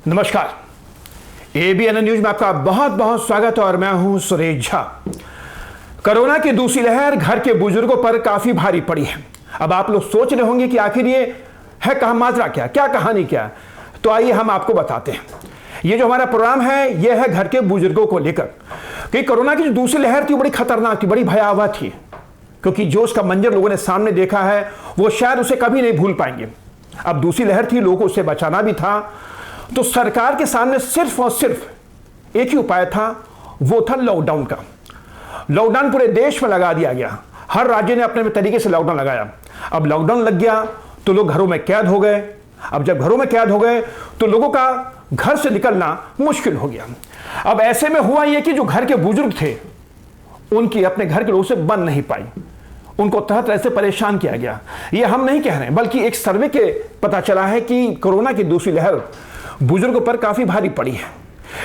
नमस्कार, ABN news में आपका बहुत बहुत स्वागत है और मैं हूं सुरेश झा। कोरोना की दूसरी लहर घर के बुजुर्गों पर काफी भारी पड़ी है। अब आप लोग सोच रहे होंगे कि आखिर ये है कहां माजरा, क्या कहानी क्या है। तो आइए हम आपको बताते हैं। ये जो हमारा प्रोग्राम है ये है घर के बुजुर्गों को लेकर कि कोरोना की जो दूसरी लहर थी बड़ी खतरनाक थी, बड़ी भयावह थी, क्योंकि जो उसका मंजर लोगों ने सामने देखा है वो शायद उसे कभी नहीं भूल पाएंगे। अब दूसरी लहर थी, लोगों को उससे बचाना भी था, तो सरकार के सामने सिर्फ और सिर्फ एक ही उपाय था, वो था लॉकडाउन का। लॉकडाउन पूरे देश में लगा दिया गया, हर राज्य ने अपने तरीके से लॉकडाउन लगाया। अब लॉकडाउन लग गया तो लोग घरों में कैद हो गए। अब जब घरों में कैद हो गए तो लोगों का घर से निकलना मुश्किल हो गया। अब ऐसे में हुआ यह कि जो घर के बुजुर्ग थे उनकी अपने घर के लोगों से बन नहीं पाई, उनको तरह तरह से परेशान किया गया। ये हम नहीं कह रहे हैं, बल्कि एक सर्वे के पता चला है कि कोरोना की दूसरी लहर बुजुर्गों पर काफी भारी पड़ी है।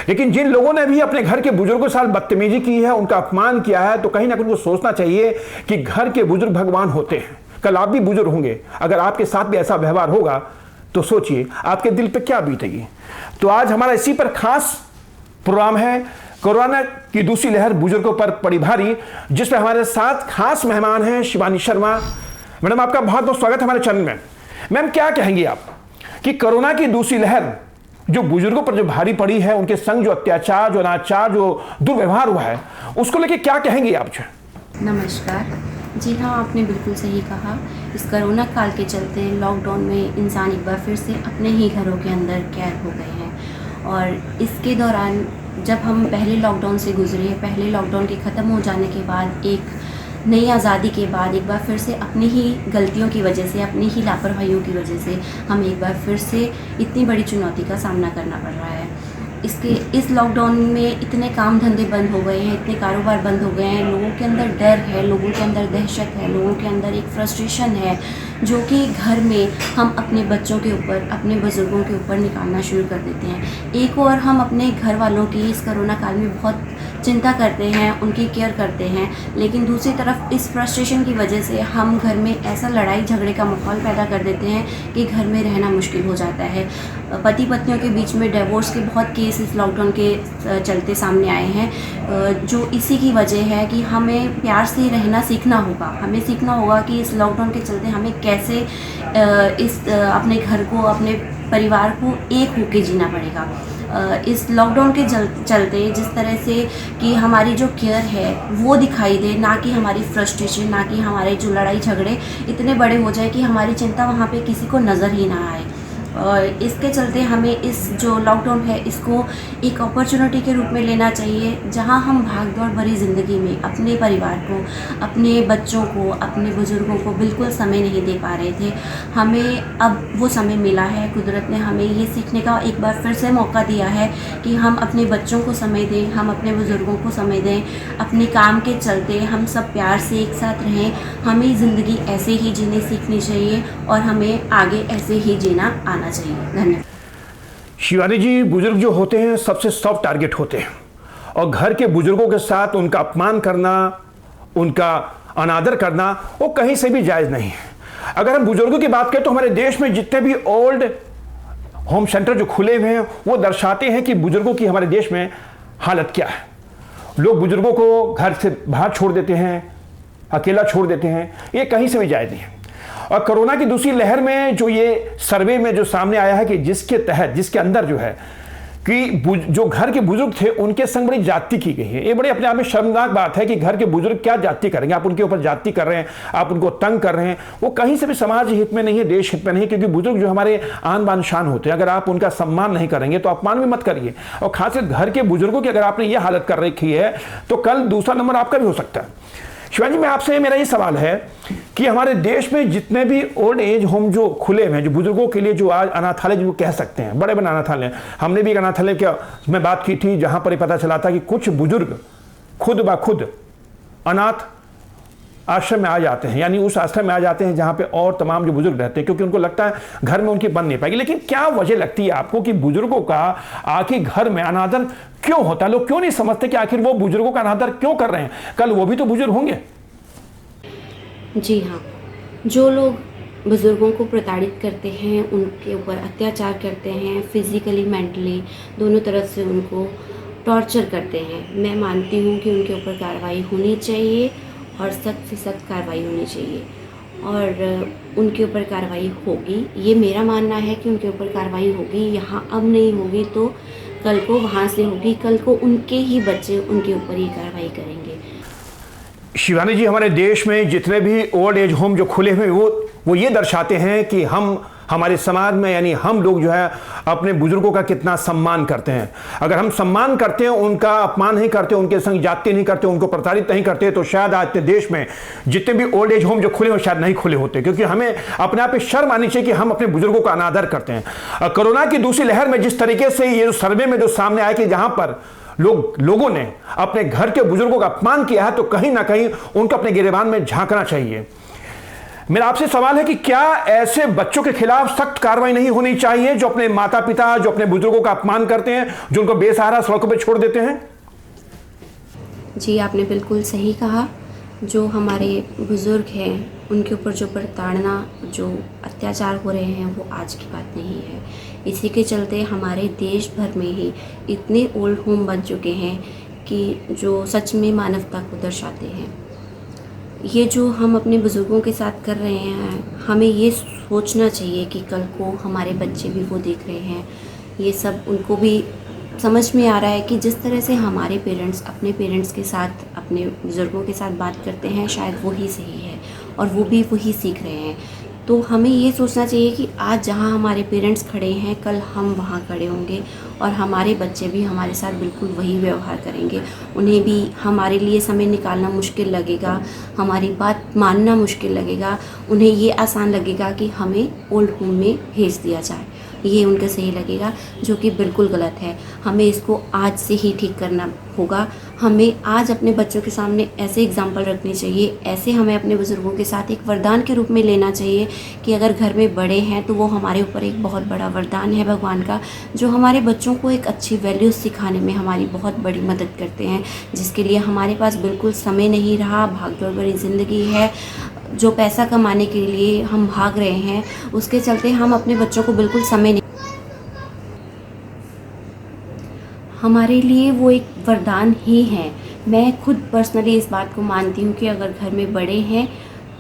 लेकिन जिन लोगों ने भी अपने घर के बुजुर्गों के साथ बदतमीजी की है, उनका अपमान किया है, तो कहीं ना कहीं उनको सोचना चाहिए कि घर के बुजुर्ग भगवान होते हैं। कल आप भी बुजुर्ग होंगे, अगर आपके साथ भी ऐसा व्यवहार होगा तो सोचिए आपके दिल पे क्या बीतेगी। तो आज हमारा इसी पर खास प्रोग्राम है, कोरोना की दूसरी लहर बुजुर्गों पर पड़ी भारी, जिसमें हमारे साथ खास मेहमान हैं शिवानी शर्मा। मैडम, आपका बहुत बहुत स्वागत है हमारे चैनल में। मैम, क्या कहेंगी आप कि कोरोना की दूसरी लहर जो बुजुर्गों पर जो भारी पड़ी है, उनके संग जो अत्याचार, जो अनाचार, जो दुर्व्यवहार हुआ है, उसको लेके क्या कहेंगी आप? नमस्कार। जी हाँ, आपने बिल्कुल सही कहा। इस कोरोना काल के चलते लॉकडाउन में इंसान एक बार फिर से अपने ही घरों के अंदर कैद हो गए हैं। और इसके दौरान जब हम पहले लॉकडाउन से गुजरे, पहले लॉकडाउन के ख़त्म हो जाने के बाद एक नई आज़ादी के बाद एक बार फिर से अपनी ही गलतियों की वजह से, अपनी ही लापरवाहियों की वजह से हम एक बार फिर से इतनी बड़ी चुनौती का सामना करना पड़ रहा है। इस लॉकडाउन में इतने काम धंधे बंद हो गए हैं, इतने कारोबार बंद हो गए हैं, लोगों के अंदर डर है, लोगों के अंदर दहशत है, लोगों के अंदर एक फ्रस्ट्रेशन है, जो कि घर में हम अपने बच्चों के ऊपर, अपने बुज़ुर्गों के ऊपर निकालना शुरू कर देते हैं। एक और हम अपने घर वालों की इस कोरोना काल में बहुत चिंता करते हैं, उनकी केयर करते हैं, लेकिन दूसरी तरफ इस फ्रस्ट्रेशन की वजह से हम घर में ऐसा लड़ाई झगड़े का माहौल पैदा कर देते हैं कि घर में रहना मुश्किल हो जाता है। पति पत्नियों के बीच में डिवोर्स के बहुत केस इस लॉकडाउन के चलते सामने आए हैं, जो इसी की वजह है कि हमें प्यार से रहना सीखना होगा। हमें सीखना होगा कि इस लॉकडाउन के चलते हमें कैसे अपने घर को, अपने परिवार को एक होके जीना पड़ेगा। इस लॉकडाउन के चलते जिस तरह से कि हमारी जो केयर है वो दिखाई दे, ना कि हमारी फ्रस्ट्रेशन, ना कि हमारे जो लड़ाई झगड़े इतने बड़े हो जाए कि हमारी चिंता वहाँ पे किसी को नज़र ही ना आए। और इसके चलते हमें इस जो लॉकडाउन है इसको एक अपॉर्चुनिटी के रूप में लेना चाहिए, जहां हम भागदौड़ भरी ज़िंदगी में अपने परिवार को, अपने बच्चों को, अपने बुज़ुर्गों को बिल्कुल समय नहीं दे पा रहे थे। हमें अब वो समय मिला है। कुदरत ने हमें ये सीखने का एक बार फिर से मौका दिया है कि हम अपने बच्चों को समय दें, हम अपने बुज़ुर्गों को समय दें। अपने काम के चलते हम सब प्यार से एक साथ रहें। हमें ज़िंदगी ऐसे ही जीने सीखनी चाहिए और हमें आगे ऐसे ही जीना आना चाहिए। धन्यवाद। शिवानी जी, बुजुर्ग जो होते हैं सबसे सॉफ्ट टारगेट होते हैं, और घर के बुजुर्गों के साथ उनका अपमान करना, उनका अनादर करना, वो कहीं से भी जायज़ नहीं है। अगर हम बुजुर्गों की बात करें तो हमारे देश में जितने भी ओल्ड होम सेंटर जो खुले हुए हैं वो दर्शाते हैं कि बुजुर्गों की हमारे देश में हालत क्या है। लोग बुजुर्गों को घर से बाहर छोड़ देते हैं, अकेला छोड़ देते हैं, ये कहीं से भी जायज़ नहीं है। और कोरोना की दूसरी लहर में जो ये सर्वे में जो सामने आया है कि जिसके अंदर जो है कि जो घर के बुजुर्ग थे उनके संग बड़ी जाति की गई है। ये बड़ी अपने आप में शर्मनाक बात है कि घर के बुजुर्ग क्या जाति करेंगे। आप उनके ऊपर जाति कर रहे हैं, आप उनको तंग कर रहे हैं, वो कहीं से भी समाज हित में नहीं है, देश हित में नहीं है, क्योंकि बुजुर्ग जो हमारे आन बान शान होते हैं, अगर आप उनका सम्मान नहीं करेंगे तो अपमान भी मत करिए। और खासकर घर के बुजुर्गों की अगर आपने ये हालत कर रखी है तो कल दूसरा नंबर आपका भी हो सकता है। शिवानी जी, मैं आपसे मेरा ये सवाल है कि हमारे देश में जितने भी ओल्ड एज होम जो खुले हुए हैं, जो बुजुर्गों के लिए, जो आज अनाथालय जो कह सकते हैं, बड़े बड़े अनाथालय, हमने भी एक अनाथालय में बात की थी जहां पर पता चला था कि कुछ बुजुर्ग खुद ब खुद अनाथ आश्रम में आ जाते हैं, यानी उस आश्रम में आ जाते हैं जहां पे और तमाम जो बुजुर्ग रहते हैं, क्योंकि उनको लगता है घर में उनकी बन नहीं पाएगी। लेकिन क्या वजह लगती है आपको कि बुजुर्गों का आखिर घर में अनादर क्यों होता है? लोग क्यों नहीं समझते कि आखिर वो बुजुर्गों का अनादर क्यों कर रहे हैं? कल वो भी तो बुजुर्ग होंगे। जी हाँ, जो लोग बुज़ुर्गों को प्रताड़ित करते हैं, उनके ऊपर अत्याचार करते हैं, फिज़िकली मेंटली दोनों तरफ से उनको टॉर्चर करते हैं। मैं मानती हूँ कि उनके ऊपर कार्रवाई होनी चाहिए और सख्त से सख्त कार्रवाई होनी चाहिए और उनके ऊपर कार्रवाई होगी। ये मेरा मानना है कि उनके ऊपर कार्रवाई होगी। यहाँ अब नहीं होगी तो कल को वहाँ से होगी, कल को उनके ही बच्चे उनके ऊपर ही कार्रवाई करेंगे। शिवानी जी, हमारे देश में जितने भी ओल्ड एज होम जो खुले हुए वो ये दर्शाते हैं कि हमारे समाज में यानी हम लोग जो है अपने बुजुर्गों का कितना सम्मान करते हैं। अगर हम सम्मान करते हैं, उनका अपमान नहीं करते, उनके संग जाति नहीं करते, उनको प्रताड़ित नहीं करते, तो शायद आज के देश में जितने भी ओल्ड एज होम जो खुले हो शायद नहीं खुले होते। क्योंकि हमें अपने आप पे शर्म आनी चाहिए कि हम अपने बुजुर्गों का अनादर करते हैं। कोरोना की दूसरी लहर में जिस तरीके से ये सर्वे में जो सामने आया कि जहां पर लोगों ने अपने घर के बुजुर्गों का अपमान किया है, तो कहीं ना कहीं उनको अपने गिरेबान में झांकना चाहिए। मेरा आपसे सवाल है कि क्या ऐसे बच्चों के खिलाफ सख्त कार्रवाई नहीं होनी चाहिए जो अपने माता पिता, जो अपने बुजुर्गों का अपमान करते हैं, जो उनको बेसहारा सड़कों पर छोड़ देते हैं? जी, आपने बिल्कुल सही कहा। जो हमारे बुज़ुर्ग हैं उनके ऊपर जो प्रताड़ना, जो अत्याचार हो रहे हैं वो आज की बात नहीं है। इसी के चलते हमारे देश भर में ही इतने ओल्ड होम बन चुके हैं कि जो सच में मानवता को दर्शाते हैं। ये जो हम अपने बुज़ुर्गों के साथ कर रहे हैं, हमें ये सोचना चाहिए कि कल को हमारे बच्चे भी वो देख रहे हैं। ये सब उनको भी समझ में आ रहा है कि जिस तरह से हमारे पेरेंट्स अपने पेरेंट्स के साथ, अपने बुज़ुर्गों के साथ बात करते हैं, शायद वही सही है और वो भी वही सीख रहे हैं। तो हमें ये सोचना चाहिए कि आज जहाँ हमारे पेरेंट्स खड़े हैं, कल हम वहाँ खड़े होंगे और हमारे बच्चे भी हमारे साथ बिल्कुल वही व्यवहार करेंगे। उन्हें भी हमारे लिए समय निकालना मुश्किल लगेगा, हमारी बात मानना मुश्किल लगेगा। उन्हें ये आसान लगेगा कि हमें ओल्ड होम में भेज दिया जाए, ये उनको सही लगेगा, जो कि बिल्कुल गलत है। हमें इसको आज से ही ठीक करना होगा। हमें आज अपने बच्चों के सामने ऐसे एग्जाम्पल रखने चाहिए, ऐसे हमें अपने बुज़ुर्गों के साथ एक वरदान के रूप में लेना चाहिए कि अगर घर में बड़े हैं तो वो हमारे ऊपर एक बहुत बड़ा वरदान है भगवान का, जो हमारे बच्चों को एक अच्छी वैल्यूज़ सिखाने में हमारी बहुत बड़ी मदद करते हैं, जिसके लिए हमारे पास बिल्कुल समय नहीं रहा। भागदौड़ भरी ज़िंदगी है, जो पैसा कमाने के लिए हम भाग रहे हैं, उसके चलते हम अपने बच्चों को बिल्कुल समय नहीं, हमारे लिए वो एक वरदान ही है। मैं खुद पर्सनली इस बात को मानती हूँ कि अगर घर में बड़े हैं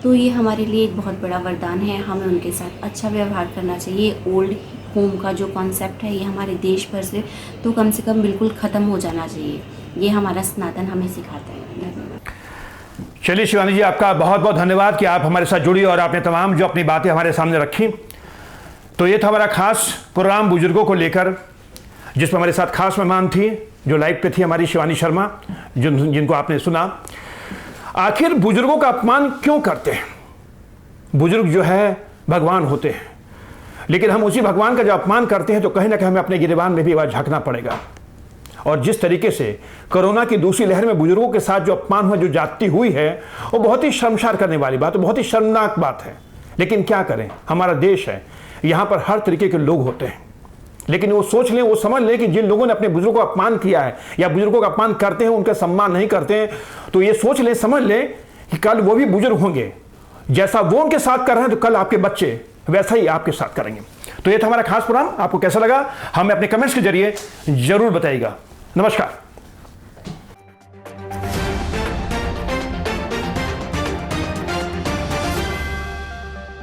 तो ये हमारे लिए एक बहुत बड़ा वरदान है। हमें उनके साथ अच्छा व्यवहार करना चाहिए। ओल्ड होम का जो कॉन्सेप्ट है ये हमारे देश भर से तो कम बिल्कुल ख़त्म हो जाना चाहिए। ये हमारा सनातन हमें सिखाता है। धन्यवाद। चलिए शिवानी जी, आपका बहुत बहुत धन्यवाद कि आप हमारे साथ जुड़ी और आपने तमाम जो अपनी बातें हमारे सामने रखी। तो ये था हमारा खास प्रोग्राम बुजुर्गों को लेकर, जिस पर हमारे साथ खास मेहमान थी, जो लाइव पे थी हमारी शिवानी शर्मा, जिनको आपने सुना। आखिर बुजुर्गों का अपमान क्यों करते हैं? बुजुर्ग जो है भगवान होते हैं, लेकिन हम उसी भगवान का जब अपमान करते हैं तो कहीं ना कहीं हमें अपने गिरेबान में भी आवाज झांकना पड़ेगा। और जिस तरीके से कोरोना की दूसरी लहर में बुजुर्गों के साथ जो अपमान हुआ, जो जाति हुई है, वो बहुत ही शर्मसार करने वाली बात, बहुत ही शर्मनाक बात है। लेकिन क्या करें, हमारा देश है, यहाँ पर हर तरीके के लोग होते हैं। लेकिन वो सोच लें, वो समझ लें कि जिन लोगों ने अपने बुजुर्गों का अपमान किया है या बुजुर्गों का अपमान करते हैं, उनका सम्मान नहीं करते हैं, तो ये सोच लें, समझ लें कि कल वो भी बुजुर्ग होंगे। जैसा वो उनके साथ कर रहे हैं तो कल आपके बच्चे वैसा ही आपके साथ करेंगे। तो ये था हमारा खास प्रोग्राम। आपको कैसा लगा हमें अपने कमेंट्स के जरिए जरूर बताइएगा। नमस्कार।